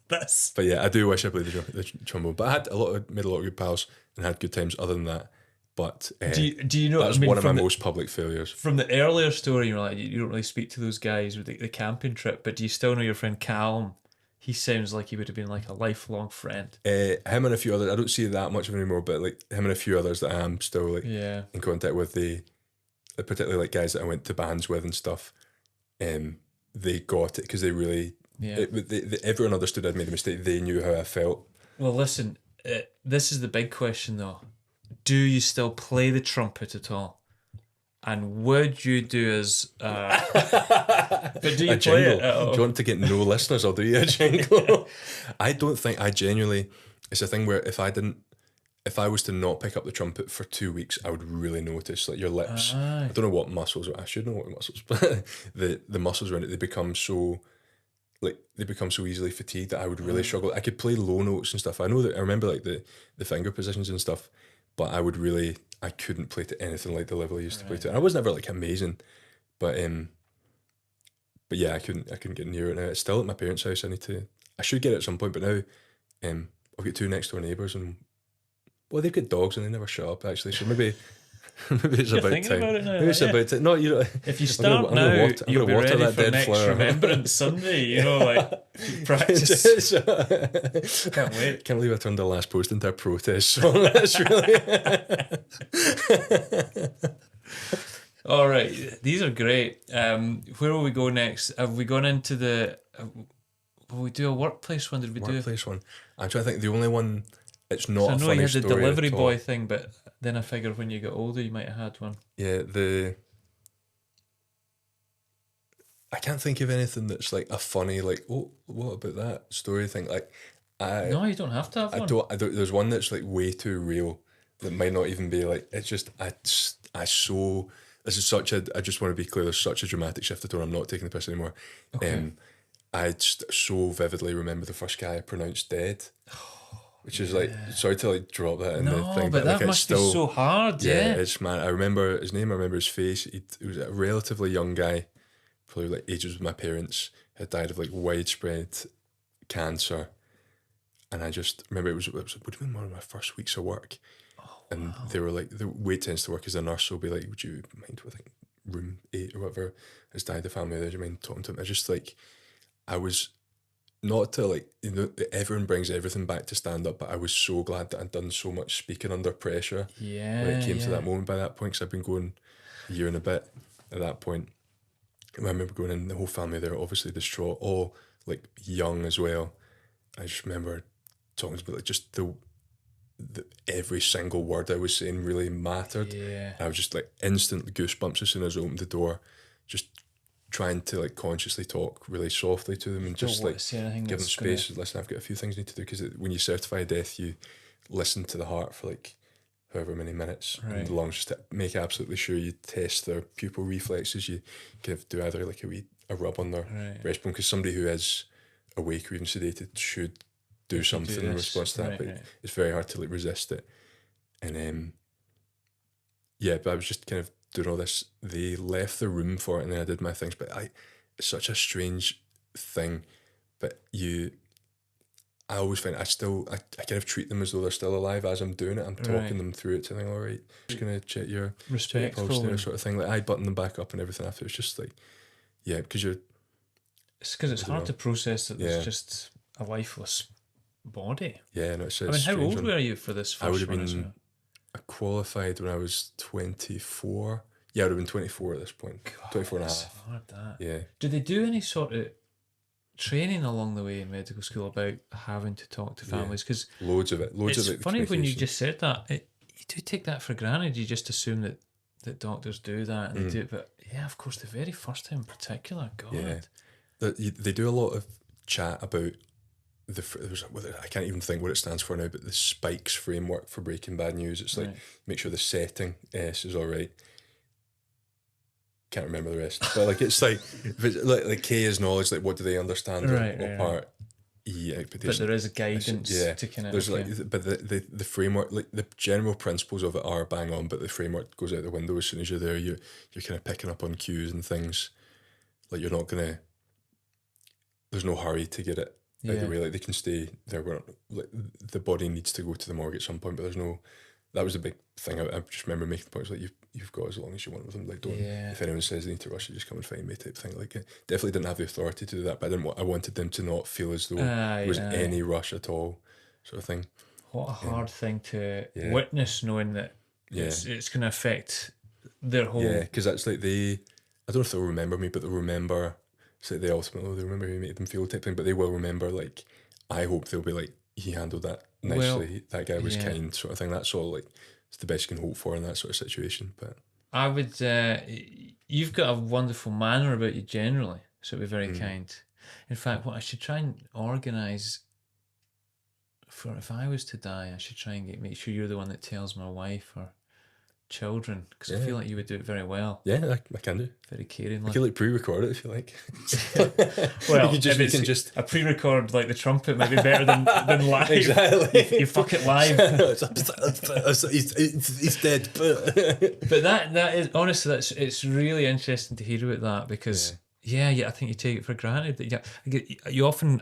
But yeah, I do wish I played the trombone. But I made a lot of good pals and had good times other than that. But do you know? That's one of my most public failures. From the earlier story, you're like, you don't really speak to those guys with the camping trip. But do you still know your friend Callum? He sounds like he would have been like a lifelong friend. Him and a few others. I don't see that much of him anymore, but like him and a few others that I am still like in contact with. Particularly like guys that I went to bands with and stuff, they got it because they really, everyone understood I'd made a mistake. They knew how I felt. Well, listen, this is the big question though. Do you still play the trumpet at all? And would you do as... but do you play it at all? Do you want to get no listeners? I'll do you a jingle. I don't think, I genuinely, it's a thing where if I was to not pick up the trumpet for 2 weeks, I would really notice, like, your lips. I don't know what muscles. I should know what muscles, but the muscles around it, they become so easily fatigued that I would really struggle. I could play low notes and stuff. I remember like the finger positions and stuff, but I couldn't play to anything like the level I used to play to. And I was never like amazing, but yeah, I couldn't get near it now. It's still at my parents' house. I should get it at some point, but now I've got 2 next door neighbours and. Well, they've got dogs and they never shut up, actually. So maybe it's You're about thinking time. about it now, maybe it's about time. No, you know. If you start now, you'll be ready for next flower. Remembrance Sunday. You know, like practice. Can't wait. Can't believe I turned the last post into a protest song. That's really. All right, these are great. Where will we go next? Have we gone into the? Will we do a workplace one? Did we do a workplace one? I'm trying to think. The only one. It's not. I know you had the delivery boy thing, but then I figured when you got older, you might have had one. Yeah, I can't think of anything that's like a funny, like, oh, what about that story thing? Like, no, you don't have to have one. I don't. There's one that's like way too real that might not even be like. It's just this is such a. I just want to be clear. There's such a dramatic shift of tone. I'm not taking the piss anymore. Okay. I just so vividly remember the first guy I pronounced dead. which is like, sorry to like drop that in the No, thing, but like that it's must still be so hard. Yeah. it's man. I remember his name. I remember his face. He was a relatively young guy, probably like ages with my parents. Had died of like widespread cancer, and I just remember it would have been one of my first weeks of work, and they were like, the way it tends to work is a nurse will be like, would you mind with like room 8 or whatever has died the family? Would you mind talking to him? I just like, I was not to like, you know, everyone brings everything back to stand up, but I was so glad that I'd done so much speaking under pressure when it came to that moment. By that point, because I've been going a year and a bit at that point. I remember going in, the whole family there, obviously distraught, all like young as well. I just remember talking about like just the every single word I was saying really mattered. Yeah. I was just like instant goosebumps as soon as I opened the door, just trying to like consciously talk really softly to them and just like give them space. Listen, I've got a few things I need to do, because when you certify death, you listen to the heart for like however many minutes and the lungs, just to make absolutely sure you test their pupil reflexes. You kind of do either like a rub on their breastbone, because somebody who is awake or even sedated should do something in response to that, but it's very hard to like resist it. And but I was just kind of doing all this. They left the room for it, and then I did my things. But it's such a strange thing. But I always find I kind of treat them as though they're still alive as I'm doing it. I'm talking them through it, saying, "All right, just gonna check your respectful there," sort of thing. Like I button them back up and everything after. It's just like, because it's hard to process that there's just a lifeless body. Yeah, no, it's I mean, how old were you for this first one? I would have been qualified when I was 24. Yeah, I would have been 24 at this point. God, 24 and a half. Hard, that. Yeah. Did they do any sort of training along the way in medical school about having to talk to families? Because loads of it. It's funny when you just said that. You do take that for granted. You just assume that doctors do that and they do it. But yeah, of course, the very first time in particular, God. Yeah. They do a lot of chat about I can't even think what it stands for now, but the Spikes framework for breaking bad news. It's like, make sure the setting S is all right. Can't remember the rest, but like it's like K is knowledge. Like, what do they understand? What part? Yeah, but there is a guidance. To kind of. There's but the framework, like the general principles of it are bang on, but the framework goes out the window as soon as you're there. You're kind of picking up on cues and things. Like you're not gonna. There's no hurry to get it out of the way. Like they can stay there. Like the body needs to go to the morgue at some point, but there's no. That was a big thing. I just remember making the points like you've got as long as you want with them. Like don't if anyone says they need to rush, you just come and find me type thing. Like definitely didn't have the authority to do that, but I wanted them to not feel as though there was any rush at all, sort of thing. What a hard thing to witness, knowing that it's going to affect their whole. Yeah, because that's like I don't know if they'll remember me, but they'll remember. It's like they remember who you made them feel type thing, but they will remember. Like I hope they'll be like, he handled that nicely. Well, that guy was kind, sort of thing. That's all. Like it's the best you can hope for in that sort of situation. But I would. You've got a wonderful manner about you generally, so it'd be very kind. In fact, what I should try and organise for if I was to die, I should try and make sure you're the one that tells my wife or children, because I feel like you would do it very well. Yeah, I can do. Very caring. I can like pre-record it if you like. Well, you can just a pre-record like the trumpet might be better than live. Exactly. You fuck it live. he's dead. But that is honestly, it's really interesting to hear about that, because I think you take it for granted that you often.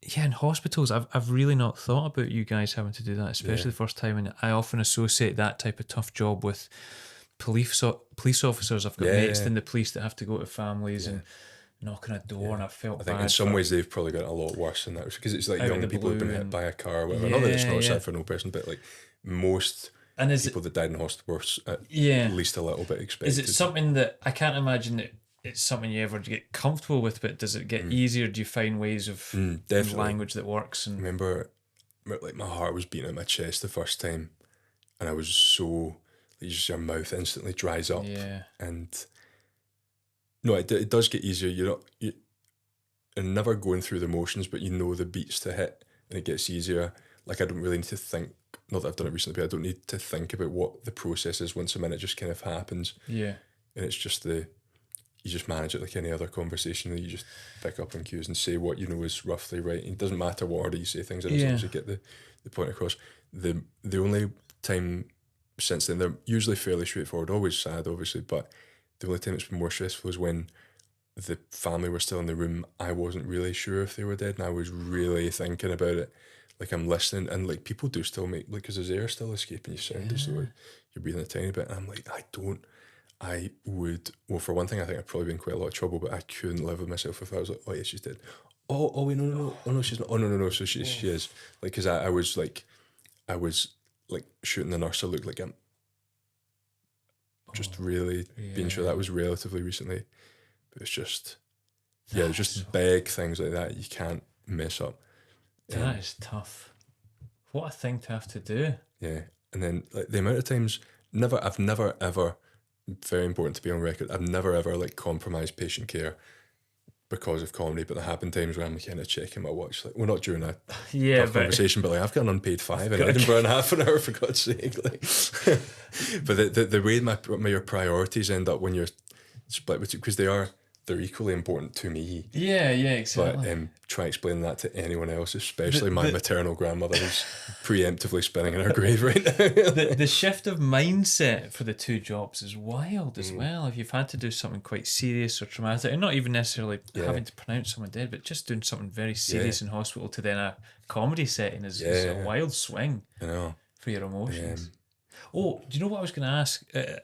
Yeah, in hospitals, I've really not thought about you guys having to do that, especially the first time. And I often associate that type of tough job with police officers. I've got mates in the police that have to go to families and knock on a door, and I felt bad. In some ways they've probably got a lot worse than that, because it's like young people who've been hit by a car or whatever. Not that it's not sad for no person, but like most people that died in hospital were at least a little bit expected. Is it something that I can't imagine that it's something you ever get comfortable with, but does it get easier? Do you find ways of language that works? And remember, like my heart was beating at my chest the first time, and I was so just your mouth instantly dries up. Yeah, and no, it does get easier. You're never going through the motions, but you know the beats to hit, and it gets easier. Like I don't really need to think. Not that I've done it recently, but I don't need to think about what the process is once a minute. Just kind of happens. Yeah, and it's just you just manage it like any other conversation. That you just pick up on cues and say what you know is roughly right. It doesn't matter what order you say things in, as long as you get the point across. The only time since then, they're usually fairly straightforward, always sad, obviously, but the only time it's been more stressful is when the family were still in the room. I wasn't really sure if they were dead, and I was really thinking about it. Like, I'm listening, and like people do still make, like, because there's air still escaping, you sound as though you're breathing a tiny bit. And I'm like, I would, well, for one thing, I think I'd probably be in quite a lot of trouble, but I couldn't live with myself if I was like, oh yeah, she's dead. Oh wait, no, oh no, she's not. Oh no, so she is. Like, because I was like shooting the nurse a look, like I'm just really being sure. That was relatively recently, but it's just, there's just big things like that you can't mess up. That is tough. What a thing to have to do. Yeah, and then like the amount of times, I've never ever, very important to be on record, I've never ever like compromised patient care because of comedy, but there have been times where I'm kind of checking my watch, like, well, not during a tough conversation, but like, I've got an unpaid $5 in Edinburgh in half an hour, for God's sake. Like, but the way your priorities end up when you're split between, because they're equally important to me. Yeah, exactly. But try explaining that to anyone else, especially my maternal grandmother, who's preemptively spinning in her grave right now. The shift of mindset for the two jobs is wild as well. If you've had to do something quite serious or traumatic, and not even necessarily having to pronounce someone dead, but just doing something very serious in hospital to then a comedy setting is a wild swing. I know. For your emotions. Oh, do you know what I was going to ask?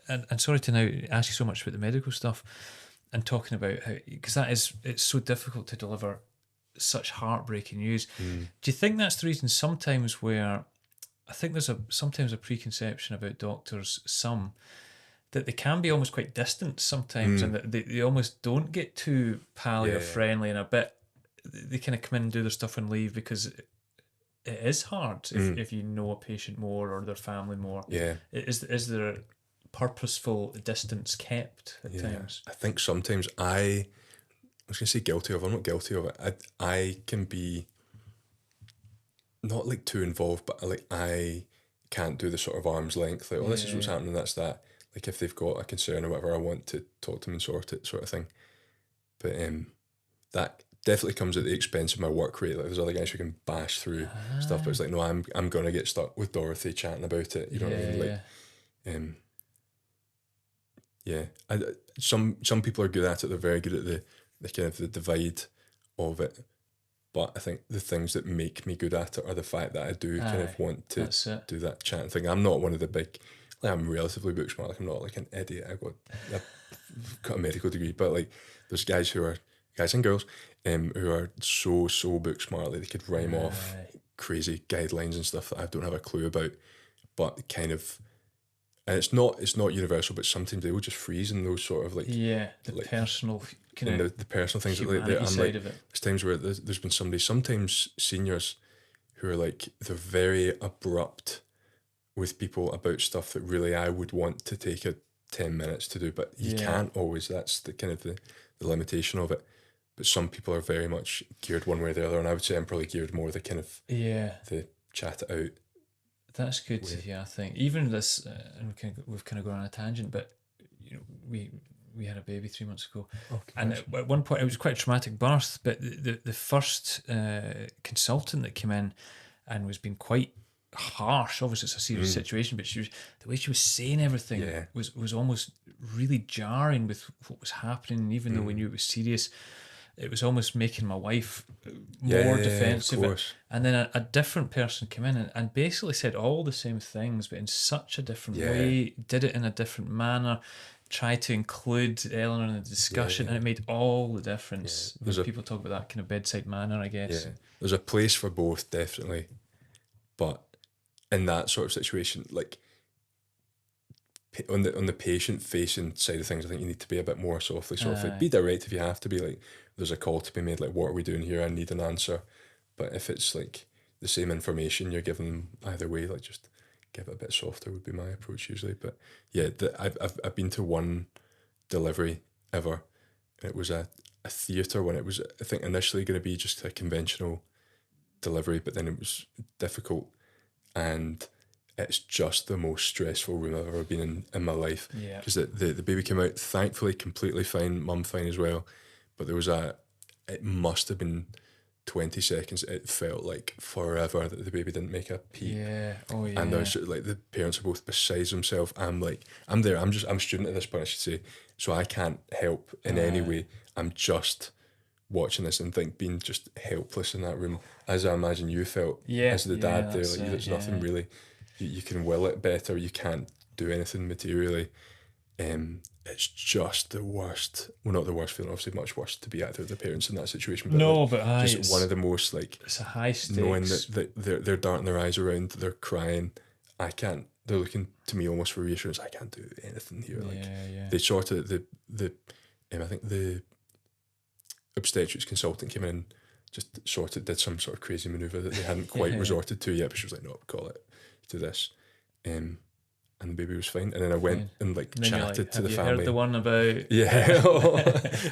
And sorry to now ask you so much about the medical stuff and talking about how, because it's so difficult to deliver such heartbreaking news. Do you think that's the reason sometimes where I think there's sometimes a preconception about doctors, that they can be almost quite distant sometimes, and that they almost don't get too pally or friendly, and a bit, they kind of come in and do their stuff and leave because it is hard if you know a patient more or their family more. Yeah. Is there a purposeful distance kept at times? I think sometimes I was going to say guilty of, I'm not guilty of it. I can be not like too involved, but like I can't do the sort of arm's length, like, this is what's happening, that's that. Like, if they've got a concern or whatever, I want to talk to them and sort it, sort of thing. But that definitely comes at the expense of my work rate. Like, there's other guys who can bash through stuff, but it's like, no, I'm gonna get stuck with Dorothy chatting about it. You know what I mean? Like, some people are good at it. They're very good at the kind of the divide of it. But I think the things that make me good at it are the fact that I do kind of want to do that chatting thing. I'm not one of the big, like, I'm relatively book smart. Like, I'm not like an idiot. I've got a medical degree, but like, there's guys and girls who are so book smart. Like, they could rhyme off crazy guidelines and stuff that I don't have a clue about, but kind of, and it's not universal, but sometimes they will just freeze in those sort of like personal kind of the personal things that like, I'm like, there's times where there's been sometimes seniors who are like, they're very abrupt with people about stuff that really I would want to take 10 minutes to do, but you can't always. That's the kind of the limitation of it. But some people are very much geared one way or the other, and I would say I'm probably geared more the kind of the chat it out. That's good to hear. I think even this, and we've kind of gone on a tangent, but you know, we had a baby 3 months ago, and at one point it was quite a traumatic birth. But the first consultant that came in and was being quite harsh. Obviously, it's a serious situation, but the way she was saying everything was almost really jarring with what was happening. Even though we knew it was serious, it was almost making my wife more defensive. And then a different person came in and basically said all the same things, but in such a different way, did it in a different manner, tried to include Eleanor in the discussion, and it made all the difference. When people talk about that kind of bedside manner, I guess. There's a place for both, definitely. But in that sort of situation, like, on the patient facing side of things, I think you need to be a bit more softly. Be direct if you have to be. Like, there's a call to be made, like, what are we doing here? I need an answer. But if it's like the same information you're giving them either way, like, just give it a bit softer would be my approach usually. But yeah, I've been to one delivery ever, and it was a theatre when it was, I think, initially going to be just a conventional delivery, but then it was difficult, and it's just the most stressful room I've ever been in my life. Yeah. Because the baby came out, thankfully, completely fine, mum fine as well. But there was it must have been 20 seconds. It felt like forever that the baby didn't make a peep. Yeah. Oh, yeah. And there's like the parents are both beside themselves. I'm there. I'm student at this point, I should say. So I can't help in any way. I'm just watching this and being just helpless in that room, as I imagine you felt as the dad there. Like there's nothing really, you can will it better, you can't do anything materially. It's just the worst. Well, not the worst feeling, obviously much worse to be either of the parents in that situation. But just one of the most like, it's a high stakes. Knowing that they're darting their eyes around, they're crying. They're looking to me almost for reassurance. I can't do anything here. They sorted I think the obstetrics consultant came in and just did some sort of crazy maneuver that they hadn't quite resorted to yet, but she was like, no, call it to this. And the baby was fine. And then I went and chatted to the family. Have you heard the one about... Yeah.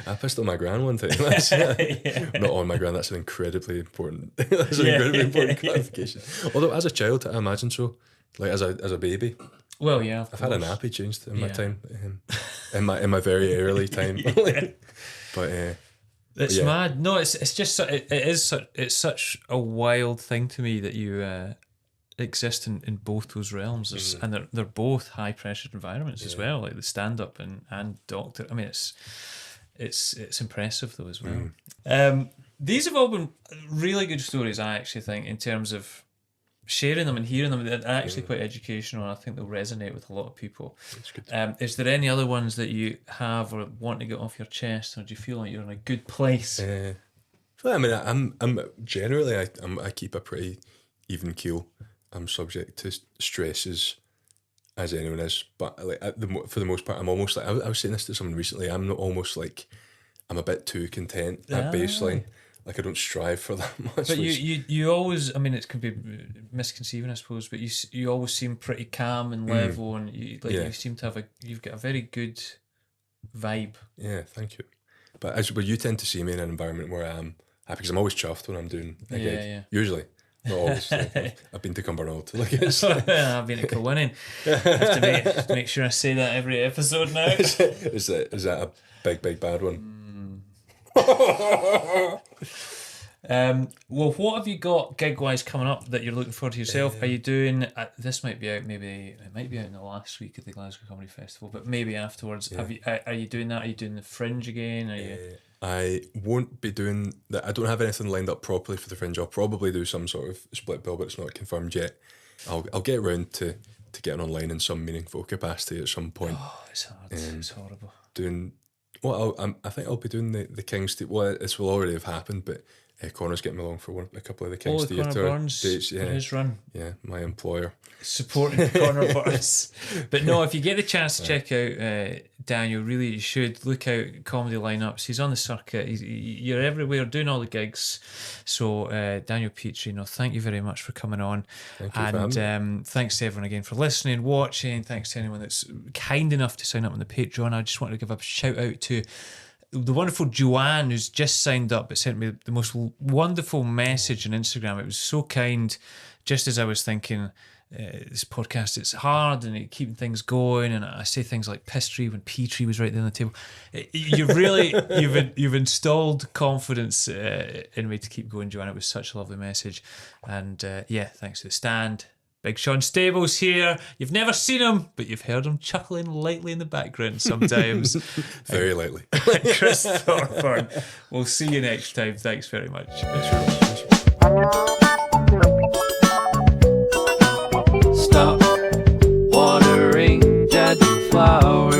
I pissed on my gran one time. Not on my gran, that's an incredibly important clarification. Although as a child, I imagine so. Like as a baby. Well, yeah. I've had a nappy changed in my time. In my very early time. But it's mad. No, it's just it's such a wild thing to me that you exist in both those realms, and they're both high pressured environments as well, like the stand up and doctor. I mean, it's impressive though as well. These have all been really good stories, I actually think, in terms of sharing them and hearing them. They're actually quite educational, and I think they'll resonate with a lot of people. Is there any other ones that you have or want to get off your chest, or do you feel like you're in a good place? Well, I mean, I'm generally I keep a pretty even keel. I'm subject to stresses as anyone is, but for the most part, I'm almost like I was saying this to someone recently. I'm not almost like I'm a bit too content at baseline. Like I don't strive for that much. But you always, I mean, it can be misconceiving, I suppose, but you always seem pretty calm and level, and you seem to have you've got a very good vibe. Yeah, thank you. But you tend to see me in an environment where I'm happy, because I'm always chuffed when I'm doing a gig. Usually. Not always. I've been to Cumbernauld. I've been to Kilwinning. I have to make sure I say that every episode now. Is that a big bad one? Well, what have you got gig-wise coming up that you're looking forward to yourself? Are you doing... this might be out, maybe... It might be out in the last week of the Glasgow Comedy Festival, but maybe afterwards. Are you doing that? Are you doing the Fringe again? Are you... I won't be doing that. I don't have anything lined up properly for the Fringe. I'll probably do some sort of split bill, but it's not confirmed yet. I'll get around to getting online in some meaningful capacity at some point. Oh, it's hard. It's horrible. I think I'll be doing the King's Theatre. Well, this will already have happened, but Connor's getting me along for a couple of the King's Theatre dates. Yeah, his run. Yeah, my employer. Supporting Connor Burns. But no, if you get the chance to check out Daniel, really you should look out comedy lineups. He's on the circuit. You're everywhere doing all the gigs. So Daniel Petrie, thank you very much for coming on. Thank you, and thanks to everyone again for listening, watching. Thanks to anyone that's kind enough to sign up on the Patreon. I just want to give a shout out to the wonderful Joanne, who's just signed up, but sent me the most wonderful message on Instagram. It was so kind, just as I was thinking, this podcast, it's hard and keeping things going, and I say things like piss tree when Petrie was right there on the table. You've installed confidence in me to keep going, Joanne. It was such a lovely message, and thanks to the stand. Big Sean Stables here. You've never seen him, but you've heard him chuckling lightly in the background sometimes. Very lightly. Chris Thorburn. We'll see you next time. Thanks very much. Stop watering dead flowers.